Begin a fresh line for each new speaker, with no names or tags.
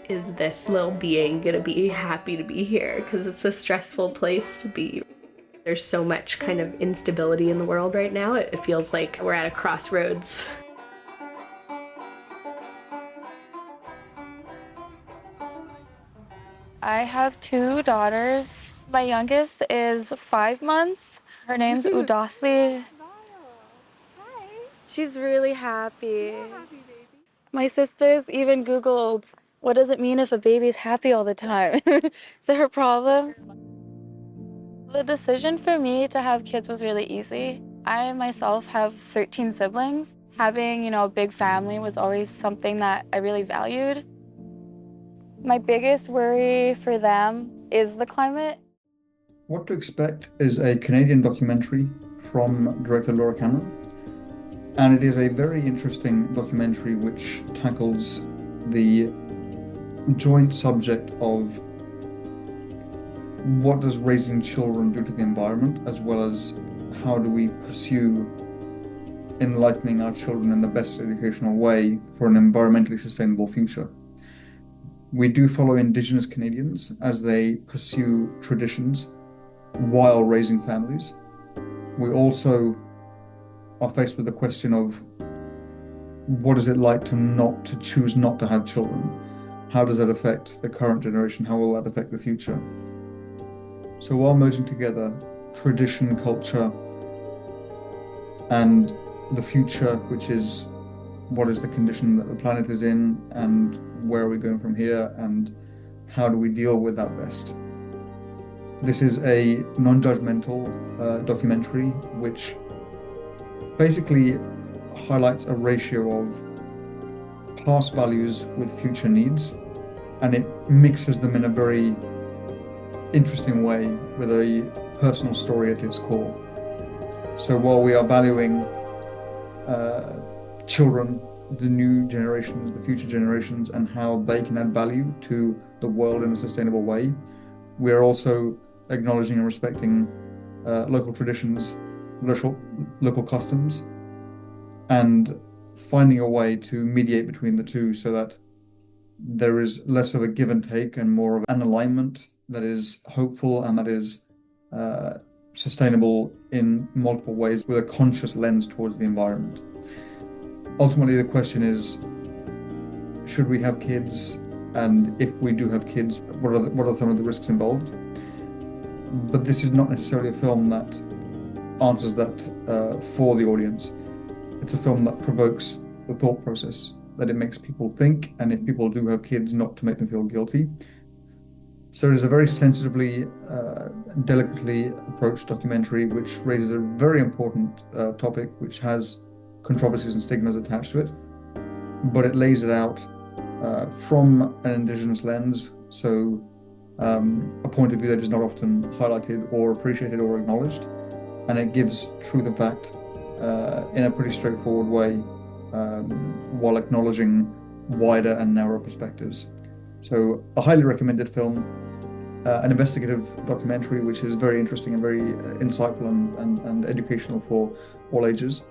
Is this little being gonna be happy to be here? Because it's a stressful place to be. There's so much kind of instability in the world right now. It feels like we're at a crossroads.
I have two daughters. My youngest is 5 months. Her name's Udathli. She's really happy. My sisters even Googled, what does it mean if a baby's happy all the time? Is there a problem? The decision for me to have kids was really easy. I myself have 13 siblings. Having, a big family was always something that I really valued. My biggest worry for them is the climate.
What to Expect is a Canadian documentary from director Laura Cameron, and it is a very interesting documentary which tackles the joint subject of what does raising children do to the environment, as well as how do we pursue enlightening our children in the best educational way for an environmentally sustainable future. We do follow Indigenous Canadians as they pursue traditions while raising families. We also are faced with the question of what is it like to choose not to have children? How does that affect the current generation? How will that affect the future? So while merging together tradition, culture, and the future, which is what is the condition that the planet is in, and where are we going from here, and how do we deal with that best? This is a non-judgmental documentary which basically highlights a ratio of past values with future needs, and it mixes them in a very interesting way with a personal story at its core. So while we are valuing children, the new generations, the future generations, and how they can add value to the world in a sustainable way, we are also acknowledging and respecting local traditions, local customs, and finding a way to mediate between the two so that there is less of a give and take and more of an alignment that is hopeful and that is sustainable in multiple ways with a conscious lens towards the environment. Ultimately, the question is, should we have kids? And if we do have kids, what are some of the risks involved? But this is not necessarily a film that answers that for the audience. It's a film that provokes the thought process, that it makes people think, and if people do have kids, not to make them feel guilty. So it is a very sensitively, delicately approached documentary which raises a very important topic which has controversies and stigmas attached to it, but it lays it out from an Indigenous lens, so a point of view that is not often highlighted or appreciated or acknowledged, and it gives truth and fact in a pretty straightforward way while acknowledging wider and narrower perspectives. So a highly recommended film, an investigative documentary which is very interesting and very insightful and educational for all ages.